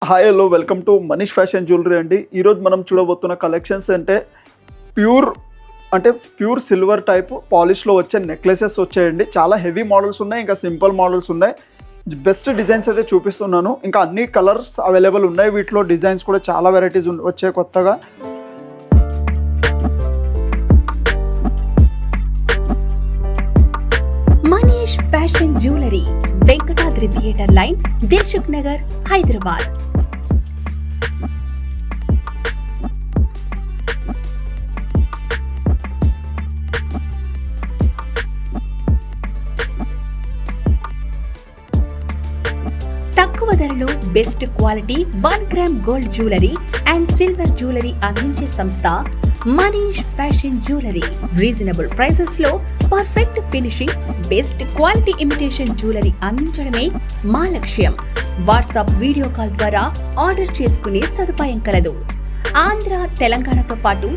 Hi hello welcome to Manish fashion jewellery అండి. ఈరోజు మనం చూడబోతున్న కలెక్షన్స్ ప్యూర్ సిల్వర్ టైప్ పాలిష్లో వచ్చే నెక్లెసెస్ వచ్చాయండి. చాలా హెవీ మోడల్స్ ఉన్నాయి, ఇంకా సింపుల్ మోడల్స్ ఉన్నాయి. బెస్ట్ డిజైన్స్ అయితే చూపిస్తున్నాను. ఇంకా అన్ని కలర్స్ అవైలబుల్ ఉన్నాయి. వీటిలో డిజైన్స్ కూడా చాలా వెరైటీస్ వచ్చాయి కొత్తగా. Manish fashion jewellery, Venkatadri theatre line, Dilsukh Nagar, Hyderabad. తక్కువ ధరలో best quality 1 gram gold jewellery and silver jewellery అందించే సంస్థ Manish fashion jewellery. Reasonable prices లో perfect finishing, best quality imitation jewellery అందించడమే మా లక్ష్యం. వాట్సాప్ వీడియో కాల్ ద్వారా ఆర్డర్ చేసుకునే సదుపాయం కలదు. ఆంధ్ర, తెలంగాణతో పాటు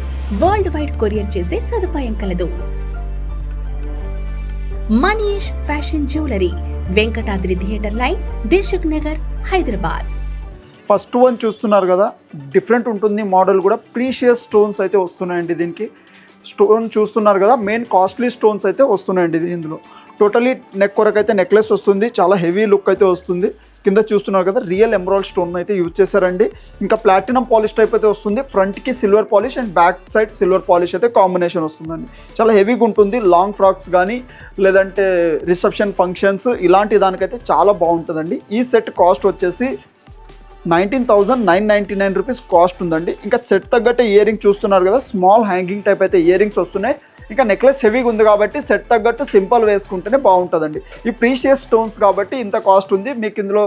వరల్డ్ వైడ్ కొరియర్ చేసే సదుపాయం కలదు. Manish fashion jewellery, Venkatadri theatre line, Dilsukh Nagar, Hyderabad. First one చూస్తున్నారు కదా, డిఫరెంట్ ఉంటుంది మోడల్ కూడా. ప్రీషియస్ స్టోన్స్ అయితే వస్తున్నాయండి. దీనికి స్టోన్ చూస్తున్నారు కదా, మెయిన్ కాస్ట్లీ స్టోన్స్ అయితే వస్తున్నాయండి. ఇందులో టోటలీ నెక్ వరకు అయితే నెక్లెస్ వస్తుంది. చాలా హెవీ లుక్ అయితే వస్తుంది. కింద చూస్తున్నారు కదా, రియల్ ఎమరాల్డ్ స్టోన్ అయితే యూజ్ చేశారండి. ఇంకా ప్లాటినం పాలిష్ టైప్ అయితే వస్తుంది. ఫ్రంట్కి silver polish and back side silver polish అయితే కాంబినేషన్ వస్తుందండి. చాలా హెవీగా ఉంటుంది. లాంగ్ ఫ్రాక్స్ కానీ లేదంటే రిసెప్షన్ ఫంక్షన్స్ ఇలాంటి దానికైతే చాలా బాగుంటుందండి. ఈ సెట్ కాస్ట్ వచ్చేసి 19,999 రూపీస్ కాస్ట్ ఉందండి. ఇంకా సెట్ తగ్గట్టే ఇయర్ రింగ్ చూస్తున్నారు కదా, స్మాల్ హ్యాంగింగ్ టైప్ అయితే ఇయర్ రింగ్స్ వస్తున్నాయి. ఇంకా నెక్లెస్ హెవీగా ఉంది కాబట్టి సెట్ తగ్గట్టు సింపుల్ వేసుకుంటేనే బాగుంటుందండి. ఈ ప్రీషియస్ స్టోన్స్ కాబట్టి ఇంత కాస్ట్ ఉంది. మీకు ఇందులో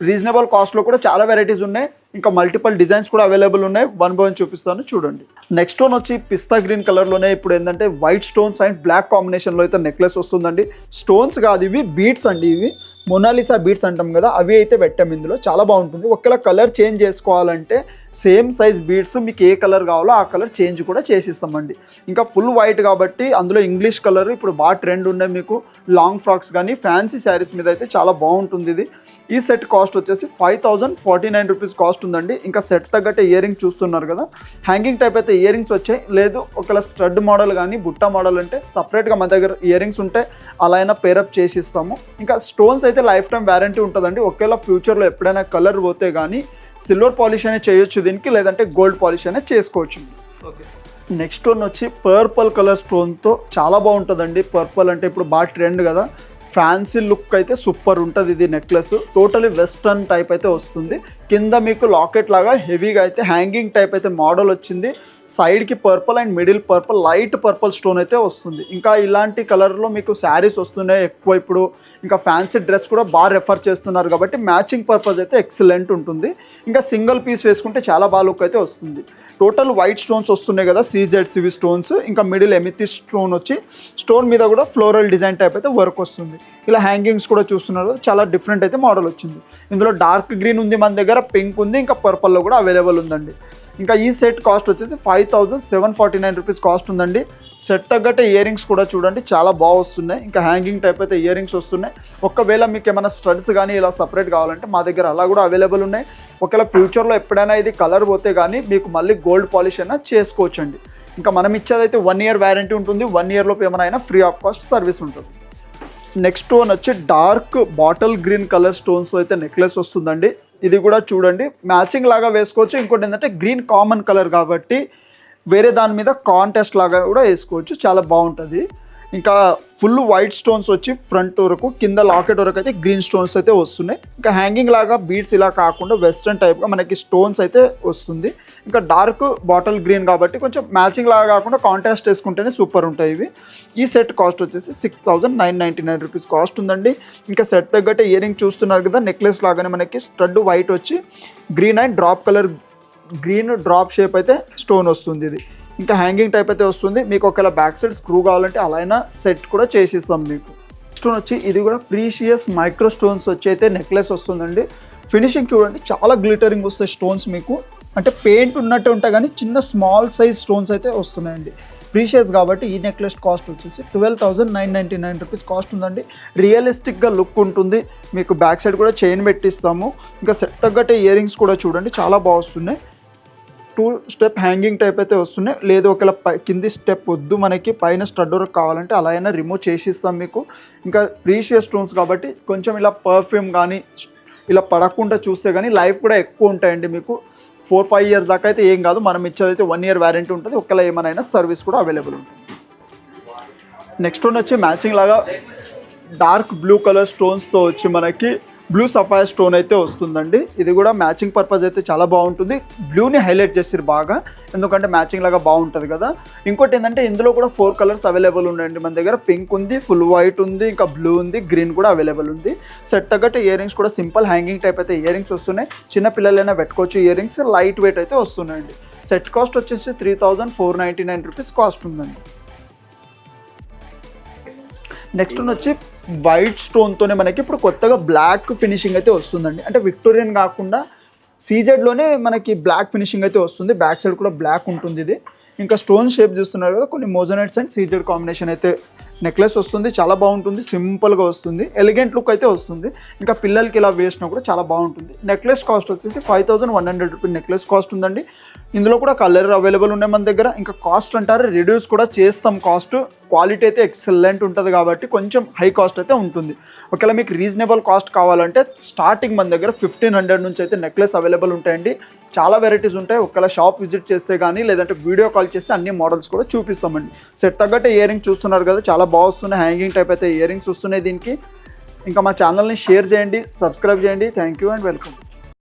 రీజనబుల్ కాస్ట్లో కూడా చాలా వెరైటీస్ ఉన్నాయి. ఇంకా మల్టిపుల్ డిజైన్స్ కూడా అవైలబుల్ ఉన్నాయి. వన్ బై వన్ చూపిస్తాను చూడండి. నెక్స్ట్ వన్ వచ్చి పిస్తా గ్రీన్ కలర్లోనే ఇప్పుడు ఏంటంటే వైట్ స్టోన్స్ అండ్ బ్లాక్ కాంబినేషన్లో అయితే నెక్లెస్ వస్తుందండి. స్టోన్స్ కాదు, ఇవి బీడ్స్ అండి. ఇవి మొనాలిసా బీడ్స్ అంటాం కదా, అవి అయితే పెట్టాం ఇందులో. చాలా బాగుంటుంది. ఒకవేళ కలర్ చేంజ్ చేసుకోవాలంటే సేమ్ సైజ్ బీడ్స్ మీకు ఏ కలర్ కావాలో ఆ కలర్ చేంజ్ కూడా చేసిస్తామండి. ఇంకా ఫుల్ వైట్ కాబట్టి అందులో ఇంగ్లీష్ కలర్ ఇప్పుడు బాగా ట్రెండ్ ఉన్నాయి. మీకు లాంగ్ ఫ్రాక్స్ కానీ ఫ్యాన్సీ శారీస్ మీద అయితే చాలా బాగుంటుంది ఇది. ఈ సెట్ కాస్ట్ వచ్చేసి 5,049 రూపీస్ కాస్ట్ ఉందండి. ఇంకా సెట్ తగ్గట్టే ఇయర్ రింగ్ చూస్తున్నారు కదా, హ్యాంగింగ్ టైప్ అయితే ఇయర్ రింగ్స్ వచ్చాయి. లేదు ఒకవేళ స్టడ్ మోడల్ కానీ బుట్ట మోడల్ అంటే సపరేట్గా మన దగ్గర ఇయర్ రింగ్స్ ఉంటే అలా అయినా పేరప్ చేసి ఇస్తాము. ఇంకా స్టోన్స్ అయితే లైఫ్ టైం వ్యారంటీ ఉంటుందండి. ఒకవేళ ఫ్యూచర్లో ఎప్పుడైనా కలర్ పోతే కానీ సిల్వర్ పాలిష్ అనేది చేయొచ్చు దీనికి, లేదంటే గోల్డ్ పాలిష్ అనేది చేసుకోవచ్చు. ఓకే, నెక్స్ట్ వన్ వచ్చి పర్పుల్ కలర్ స్టోన్తో చాలా బాగుంటుందండి. పర్పుల్ అంటే ఇప్పుడు బాగా ట్రెండ్ కదా, ఫ్యాన్సీ లుక్ అయితే సూపర్ ఉంటుంది. ఇది నెక్లెస్ టోటలీ వెస్ట్రన్ టైప్ అయితే వస్తుంది. కింద మీకు లాకెట్ లాగా హెవీగా అయితే హ్యాంగింగ్ టైప్ అయితే మోడల్ వచ్చింది. సైడ్కి purple and middle purple, light purple stone అయితే వస్తుంది. ఇంకా ఇలాంటి కలర్లో మీకు శారీస్ వస్తున్నాయి ఎక్కువ ఇప్పుడు. ఇంకా ఫ్యాన్సీ డ్రెస్ కూడా బాగా రెఫర్ చేస్తున్నారు కాబట్టి మ్యాచింగ్ పర్పస్ అయితే ఎక్సలెంట్ ఉంటుంది. ఇంకా సింగిల్ పీస్ వేసుకుంటే చాలా బాగా లుక్ అయితే వస్తుంది. టోటల్ వైట్ స్టోన్స్ వస్తున్నాయి కదా, CZCV స్టోన్స్. ఇంకా మిడిల్ ఎమిథిస్ట్ స్టోన్ వచ్చి స్టోన్ మీద కూడా ఫ్లోరల్ డిజైన్ టైప్ అయితే వర్క్ వస్తుంది. ఇలా హ్యాంగింగ్స్ కూడా చూస్తున్నారు, చాలా డిఫరెంట్ అయితే మోడల్ వచ్చింది. ఇందులో డార్క్ గ్రీన్ ఉంది మన దగ్గర, పింక్ ఉంది, ఇంకా పర్పుల్లో కూడా అవైలబుల్ ఉందండి. ఇంకా ఈ సెట్ కాస్ట్ వచ్చేసి 5,749 రూపీస్ కాస్ట్ ఉందండి. సెట్ తగ్గట్టే ఇయర్ రింగ్స్ కూడా చూడండి చాలా బాగా వస్తున్నాయి. ఇంకా హ్యాంగింగ్ టైప్ అయితే ఇయర్ రింగ్స్ వస్తున్నాయి. ఒకవేళ మీకు ఏమైనా స్టడ్స్ కానీ ఇలా సపరేట్ కావాలంటే మా దగ్గర అలా కూడా అవైలబుల్ ఉన్నాయి. ఒకవేళ ఫ్యూచర్లో ఎప్పుడైనా ఇది కలర్ పోతే కానీ మీకు మళ్ళీ గోల్డ్ పాలిష్ అయినా చేసుకోవచ్చండి. ఇంకా మనం ఇచ్చేదైతే 1 ఇయర్ వ్యారంటీ ఉంటుంది. 1 ఇయర్లోపు ఏమైనా ఫ్రీ ఆఫ్ కాస్ట్ సర్వీస్ ఉంటుంది. నెక్స్ట్ వన్ వచ్చి dark bottle green colour stones అయితే నెక్లెస్ వస్తుందండి. ఇది కూడా చూడండి మ్యాచింగ్ లాగా వేసుకోవచ్చు. ఇంకోటి ఏంటంటే గ్రీన్ కామన్ కలర్ కాబట్టి వేరే దాని మీద కాంట్రాస్ట్ లాగా కూడా వేసుకోవచ్చు, చాలా బాగుంటుంది. ఇంకా ఫుల్ వైట్ స్టోన్స్ వచ్చి ఫ్రంట్ వరకు, కింద లాకెట్ వరకు అయితే గ్రీన్ స్టోన్స్ అయితే వస్తున్నాయి. ఇంకా హ్యాంగింగ్ లాగా బీడ్స్ ఇలా కాకుండా వెస్ట్రన్ టైప్గా మనకి స్టోన్స్ అయితే వస్తుంది. ఇంకా డార్క్ బాటిల్ గ్రీన్ కాబట్టి కొంచెం మ్యాచింగ్ లాగా కాకుండా కాంట్రాస్ట్ వేసుకుంటేనే సూపర్ ఉంటాయి ఇవి. ఈ సెట్ కాస్ట్ వచ్చేసి 6,999 రూపీస్ కాస్ట్ ఉందండి. ఇంకా సెట్ తగ్గట్టే ఇయర్ రింగ్ చూస్తున్నారు కదా, నెక్లెస్ లాగానే మనకి స్టడ్ వైట్ వచ్చి green and drop colour, green drop shape అయితే స్టోన్ వస్తుంది ఇది. ఇంకా హ్యాంగింగ్ టైప్ అయితే వస్తుంది. మీకు ఒకవేళ బ్యాక్ సైడ్ స్క్రూ కావాలంటే అలా అయినా సెట్ కూడా చేసిస్తాం మీకు. స్టోన్ వచ్చి ఇది కూడా ప్రీషియస్ మైక్రో స్టోన్స్ వచ్చి అయితే నెక్లెస్ వస్తుందండి. ఫినిషింగ్ చూడండి చాలా గ్లిటరింగ్ వస్తాయి స్టోన్స్ మీకు. అంటే పెయింట్ ఉన్నట్టు ఉంటాయి కానీ చిన్న స్మాల్ సైజ్ స్టోన్స్ అయితే వస్తున్నాయండి. ప్రీషియస్ కాబట్టి ఈ నెక్లెస్ కాస్ట్ వచ్చేసి 12,999 రూపీస్ కాస్ట్ ఉందండి. రియలిస్టిక్గా లుక్ ఉంటుంది. మీకు బ్యాక్ సైడ్ కూడా చైన్ పెట్టిస్తాము. ఇంకా సెట్ తగ్గట్టే ఇయర్ రింగ్స్ కూడా చూడండి చాలా బాగా వస్తున్నాయి. 2 స్టెప్ హ్యాంగింగ్ టైప్ అయితే వస్తున్నాయి. లేదు ఒకవేళ కింది స్టెప్ వద్దు మనకి పైన స్టడ్ వర్క్ కావాలంటే అలా అయినా రిమూవ్ చేసి ఇస్తాం మీకు. ఇంకా ప్రీషియస్ స్టోన్స్ కాబట్టి కొంచెం ఇలా పర్ఫ్యూమ్ కానీ ఇలా పడకుండా చూస్తే కానీ లైఫ్ కూడా ఎక్కువ ఉంటాయండి. మీకు 4-5 ఇయర్స్ దాకా అయితే ఏం కాదు. మనం ఇచ్చేదైతే 1 ఇయర్ వారంటీ ఉంటుంది. ఒకవేళ ఏమైనా సర్వీస్ కూడా అవైలబుల్ ఉంటుంది. నెక్స్ట్ వన్ వచ్చి మ్యాచింగ్ లాగా డార్క్ బ్లూ కలర్ స్టోన్స్తో వచ్చి మనకి బ్లూ సఫైర్ స్టోన్ అయితే వస్తుందండి. ఇది కూడా మ్యాచింగ్ పర్పస్ అయితే చాలా బాగుంటుంది. బ్లూని హైలైట్ చేస్తారు బాగా, ఎందుకంటే మ్యాచింగ్ లాగా బాగుంటుంది కదా. ఇంకోటి ఏంటంటే ఇందులో కూడా 4 కలర్స్ అవైలబుల్ ఉన్నాయండి మన దగ్గర. పింక్ ఉంది, ఫుల్ వైట్ ఉంది, ఇంకా బ్లూ ఉంది, గ్రీన్ కూడా అవైలబుల్ ఉంది. సెట్ తగ్గట్టు ఇయర్ రింగ్స్ కూడా సింపుల్ హ్యాంగింగ్ టైప్ అయితే ఇయర్ రింగ్స్ వస్తున్నాయి. చిన్న పిల్లలైనా పెట్టుకోవచ్చు. ఇయర్ రింగ్స్ లైట్ వెయిట్ అయితే వస్తున్నాయండి. సెట్ కాస్ట్ వచ్చేసి 3,499 రూపీస్ కాస్ట్ ఉందండి. నెక్స్ట్ వచ్చి వైట్ స్టోన్తోనే మనకి ఇప్పుడు కొత్తగా బ్లాక్ ఫినిషింగ్ అయితే వస్తుందండి. అంటే విక్టోరియన్ కాకుండా సీజెడ్లోనే మనకి బ్లాక్ ఫినిషింగ్ అయితే వస్తుంది. బ్యాక్ సైడ్ కూడా బ్లాక్ ఉంటుంది. ఇది ఇంకా స్టోన్ షేప్ చూస్తున్నారు కదా, కొన్ని మోజోనైట్స్ అండ్ సీజెడ్ కాంబినేషన్ అయితే నెక్లెస్ వస్తుంది. చాలా బాగుంటుంది, సింపుల్గా వస్తుంది, ఎలిగెంట్ లుక్ అయితే వస్తుంది. ఇంకా పిల్లలకి ఇలా వేసినా కూడా చాలా బాగుంటుంది. నెక్లెస్ కాస్ట్ వచ్చేసి 5,100 రూపీస్ నెక్లెస్ కాస్ట్ ఉందండి. ఇందులో కూడా కలర్ అవైలబుల్ ఉన్నాయి మన దగ్గర. ఇంకా కాస్ట్ అంటారు రిడ్యూస్ కూడా చేస్తాం కాస్ట్. క్వాలిటీ అయితే ఎక్సలెంట్ ఉంటుంది కాబట్టి కొంచెం హై కాస్ట్ అయితే ఉంటుంది. ఒకవేళ మీకు రీజనబుల్ కాస్ట్ కావాలంటే స్టార్టింగ్ మన దగ్గర 1,500 నుంచి అయితే నెక్లెస్ అవైలబుల్ ఉంటాయండి. చాలా వెరైటీస్ ఉంటాయి. ఒకవేళ షాప్ విజిట్ చేస్తే కానీ లేదంటే వీడియో కాల్ చేస్తే అన్ని మోడల్స్ కూడా చూపిస్తామండి. సెట్ తగ్గట్టే ఇయర్ రింగ్స్ చూస్తున్నారు కదా, చాలా బాగా వస్తున్నాయి. హ్యాంగింగ్ టైప్ అయితే ఇయర్ రింగ్స్ వస్తున్నాయి దీనికి. ఇంకా మా ఛానల్ని షేర్ చేయండి, సబ్స్క్రైబ్ చేయండి. Thank you and welcome.